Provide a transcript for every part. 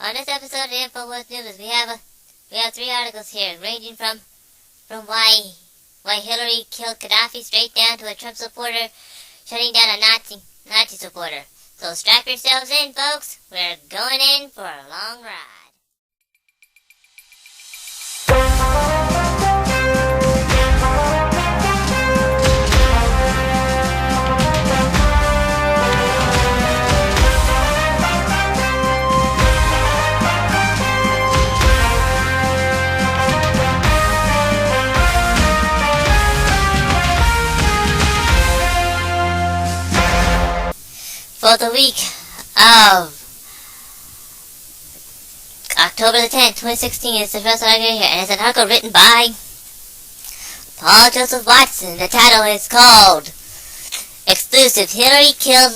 On this episode of Infowars News, we have three articles here, ranging from why Hillary killed Gaddafi straight down to a Trump supporter shutting down a Nazi supporter. So strap yourselves in, folks. We're going in for a long ride. For the week of October the 10th, 2016, it's the first article here, and it's an article written by Paul Joseph Watson. The title is called Exclusive: Hillary killed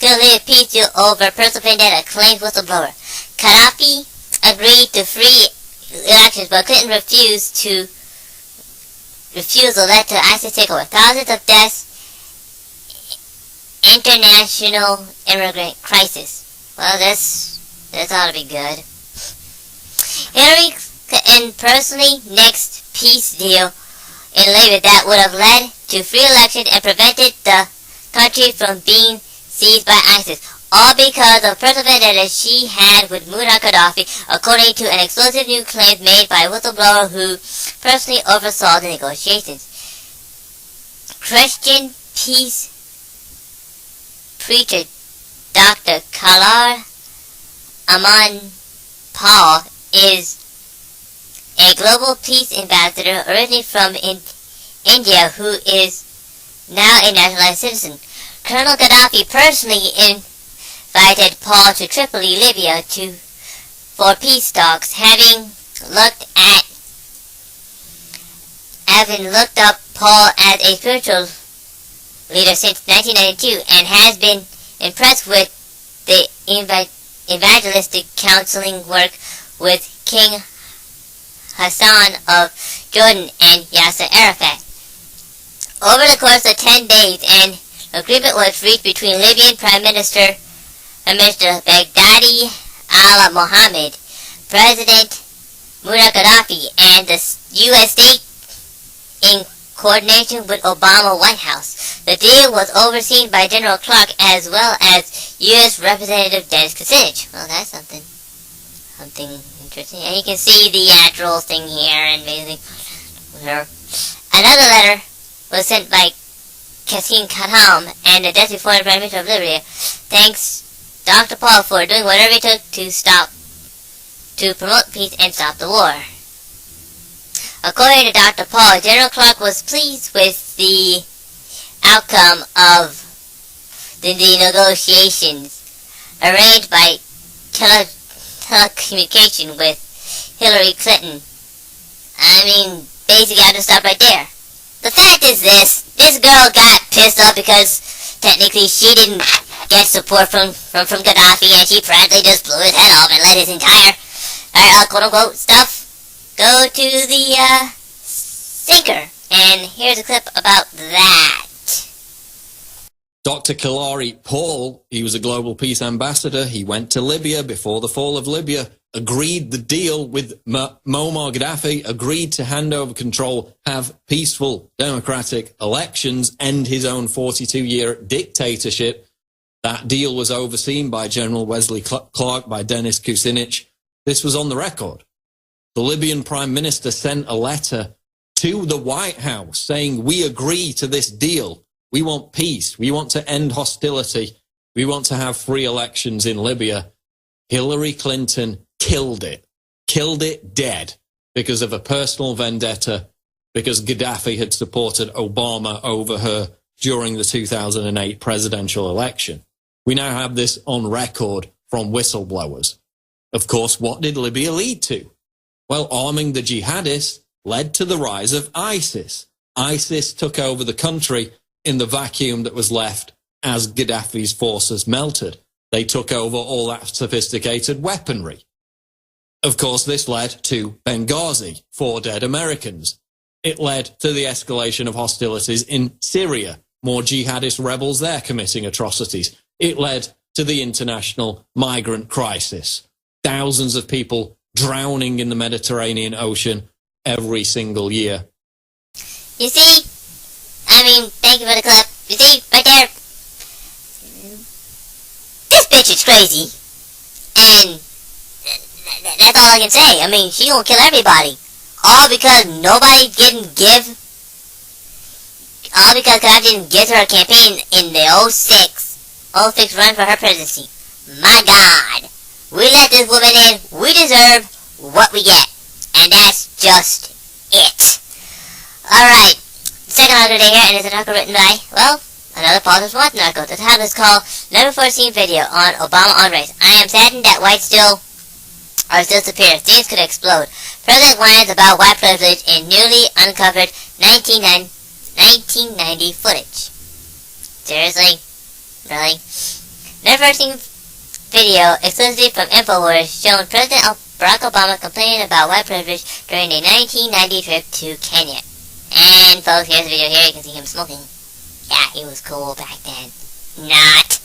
Libya peace deal over personal vendetta, claims whistleblower. Gaddafi agreed to free elections, but Clinton refusal led to ISIS takeover. Thousands of deaths. International immigrant crisis. Well, this ought to be good. Hillary Clinton personally nixed peace deal in Libya that would have led to free elections and prevented the country from being seized by ISIS, all because of personal vendetta she had with Muammar Gaddafi, according to an explosive new claim made by a whistleblower who personally oversaw the negotiations. Christian peace preacher Dr. Kalar Aman Paul is a global peace ambassador originally from India who is now a naturalized citizen. Colonel Gaddafi personally invited Paul to Tripoli, Libya for peace talks, having looked up Paul as a spiritual leader since 1992 and has been impressed with the evangelistic counseling work with King Hassan of Jordan and Yasser Arafat. Over the course of 10 days, an agreement was reached between Libyan Prime Minister Baghdadi al-Mohammed, President Muammar Gaddafi, and the U.S. state in coordination with Obama White House. The deal was overseen by General Clark as well as U.S. Representative Dennis Kucinich. Well, that's something interesting. And you can see the actual thing here and basically another letter was sent by Qasim Khattam and the Deputy Foreign Prime Minister of Libya. Thanks, Dr. Paul, for doing whatever it took to promote peace and stop the war. According to Dr. Paul, General Clark was pleased with the outcome of the negotiations arranged by telecommunication with Hillary Clinton. I mean, basically, I'll just stop right there. The fact is this girl got pissed off because technically she didn't get support from Gaddafi, and she practically just blew his head off and let his entire quote-unquote stuff go to the sinker. And here's a clip about that. Dr. Kalari Paul, he was a global peace ambassador. He went to Libya before the fall of Libya, agreed the deal with Muammar Gaddafi, agreed to hand over control, have peaceful democratic elections, end his own 42-year dictatorship. That deal was overseen by General Wesley Clark, by Dennis Kucinich. This was on the record. The Libyan Prime Minister sent a letter to the White House saying, we agree to this deal. We want peace. We want to end hostility. We want to have free elections in Libya. Hillary Clinton killed it dead because of a personal vendetta, because Gaddafi had supported Obama over her during the 2008 presidential election. We now have this on record from whistleblowers. Of course, what did Libya lead to? Well, arming the jihadists led to the rise of ISIS. ISIS took over the country in the vacuum that was left as Gaddafi's forces melted. They took over all that sophisticated weaponry. Of course, this led to Benghazi, 4 dead Americans. It led to the escalation of hostilities in Syria, more jihadist rebels there committing atrocities. It led to the international migrant crisis. thousands of people drowning in the Mediterranean Ocean every single year. You see, thank you for the clip. You see, right there, this bitch is crazy, and that's all I can say. She gonna kill everybody, all because all because Gaddafi didn't give her a campaign in the 06 run for her presidency. My God, we let this woman in, we deserve what we get, and that's just it. Alright, second article today here, and it's an article written by, another Paul's Watson article. The title is called Never Foreseen Video on Obama on Race. I am saddened that whites are still superior. Things could explode. President whines about white privilege in newly uncovered 1990 footage. Seriously? Really? Never foreseen video exclusively from Infowars showing President Barack Obama complaining about white privilege during a 1990 trip to Kenya. And folks, here's the video here. You can see him smoking. Yeah, he was cool back then. Not.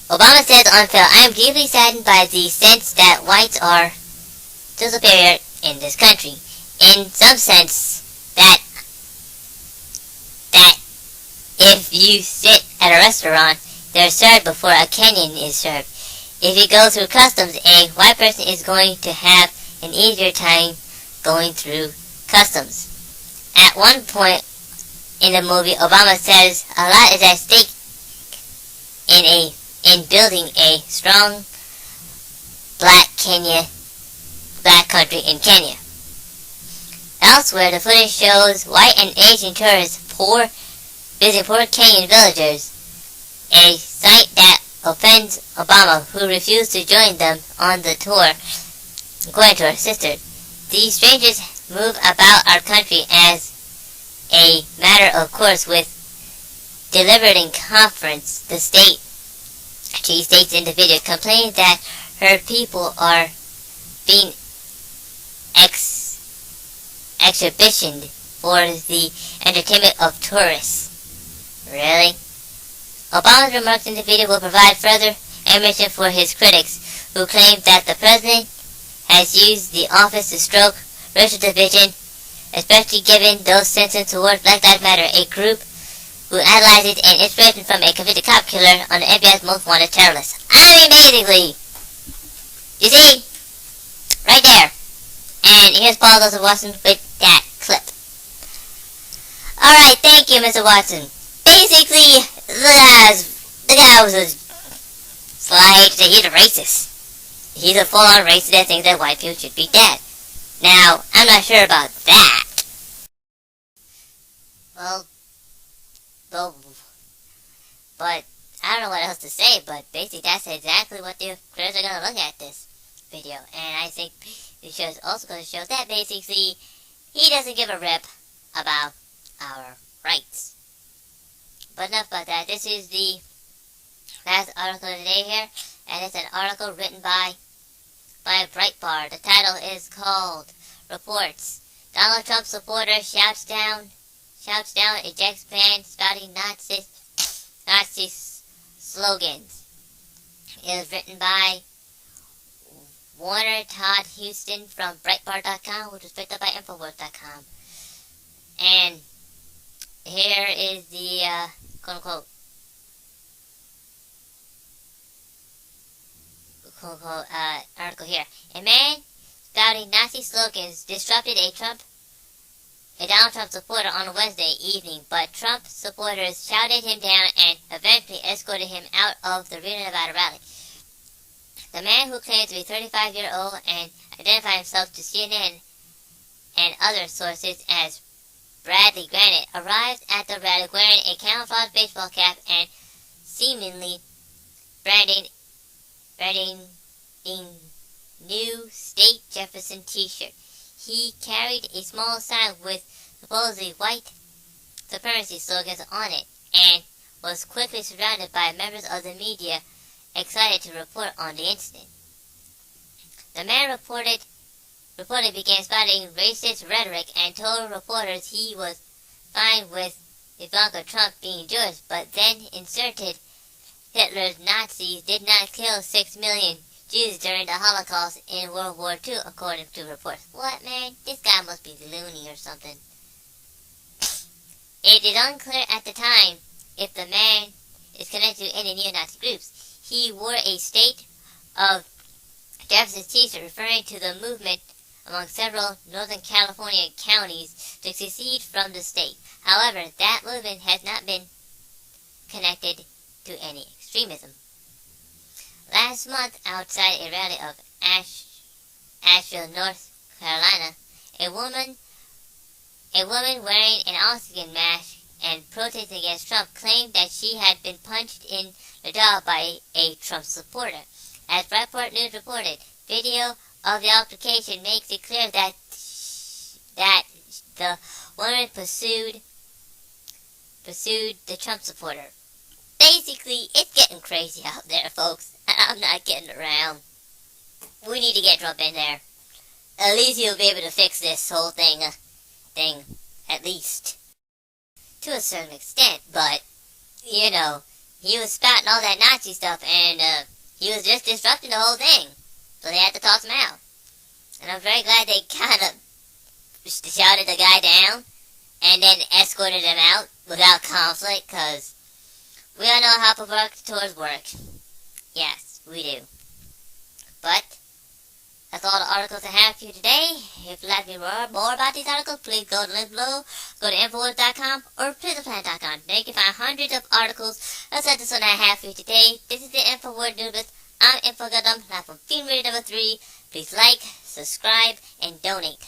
Obama says on film, I am deeply saddened by the sense that whites are still superior in this country. In some sense, that if you sit at a restaurant, they're served before a Kenyan is served. If you go through customs, a white person is going to have an easier time going through customs. At one point in the movie, Obama says a lot is at stake in building a strong black country in Kenya. Elsewhere, the footage shows white and Asian tourists visiting poor Kenyan villagers, a sight that offends Obama, who refused to join them on the tour, according to her sister. These strangers move about our country as a matter of course with deliberating conference. She states in the video, complaining that her people are being exhibitioned for the entertainment of tourists. Really? Obama's remarks in the video will provide further ammunition for his critics, who claim that the president has used the office to stroke racial division, especially given those sentenced toward Black Lives Matter, a group who analyzes an inspiration from a convicted cop killer on the FBI's most wanted terrorist. Basically, you see, right there. And here's Paul Joseph Watson with that clip. Alright, thank you, Mr. Watson. Basically, the guy was he's a racist. He's a full-on racist that thinks that white people should be dead. Now, I'm not sure about that. But I don't know what else to say, but basically that's exactly what the critics are going to look at this video. And I think the show is also going to show that basically he doesn't give a rip about our rights. But enough about that. This is the last article of the day here, and it's an article written by Breitbart. The title is called Reports. Donald Trump supporter shouts down ejects ban spouting Nazi slogans. It was written by Warner Todd Houston from Breitbart.com, which was picked up by Infowars.com. And here is the quote-unquote article here. A man spouting Nazi slogans disrupted a Donald Trump supporter on Wednesday evening, but Trump supporters shouted him down and eventually escorted him out of the Reno, Nevada rally. The man, who claims to be 35-year-old and identified himself to CNN and other sources as Bradley Granite, arrived at the rally wearing a camouflage baseball cap and seemingly branding New State Jefferson t-shirt. He carried a small sign with supposedly white supremacy slogans on it and was quickly surrounded by members of the media excited to report on the incident. The man reportedly began spouting racist rhetoric and told reporters he was fine with Ivanka Trump being Jewish, but then inserted Hitler's Nazis did not kill 6 million Jews during the Holocaust in World War II, according to reports. What, man? This guy must be loony or something. It is unclear at the time if the man is connected to any neo-Nazi groups. He wore a State of Jefferson's t-shirt referring to the movement among several Northern California counties to secede from the state. However, that movement has not been connected to any extremism. Last month, outside a rally of Asheville, North Carolina, a woman wearing an oxygen mask and protesting against Trump claimed that she had been punched in the jaw by a Trump supporter. As Breitbart News reported, video of the altercation makes it clear that the woman pursued the Trump supporter. Basically, it's getting crazy out there, folks, and I'm not kidding around. We need to get Trump in there. At least he'll be able to fix this whole thing, at least. To a certain extent, but, you know, he was spouting all that Nazi stuff, and, he was just disrupting the whole thing. So they had to toss him out. And I'm very glad they kind of shouted the guy down, and then escorted him out without conflict, because we all know how provocateurs work. Yes, we do. But that's all the articles I have for you today. If you'd like to read more about these articles, please go to the link below, go to Infowars.com or PrisonPlanet.com. There you can find hundreds of articles. That's all the one I have for you today. This is the Infowars News. I'm InfoGundam, and I'm from Fiend Radio number 3. Please like, subscribe, and donate.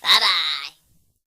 Bye-bye.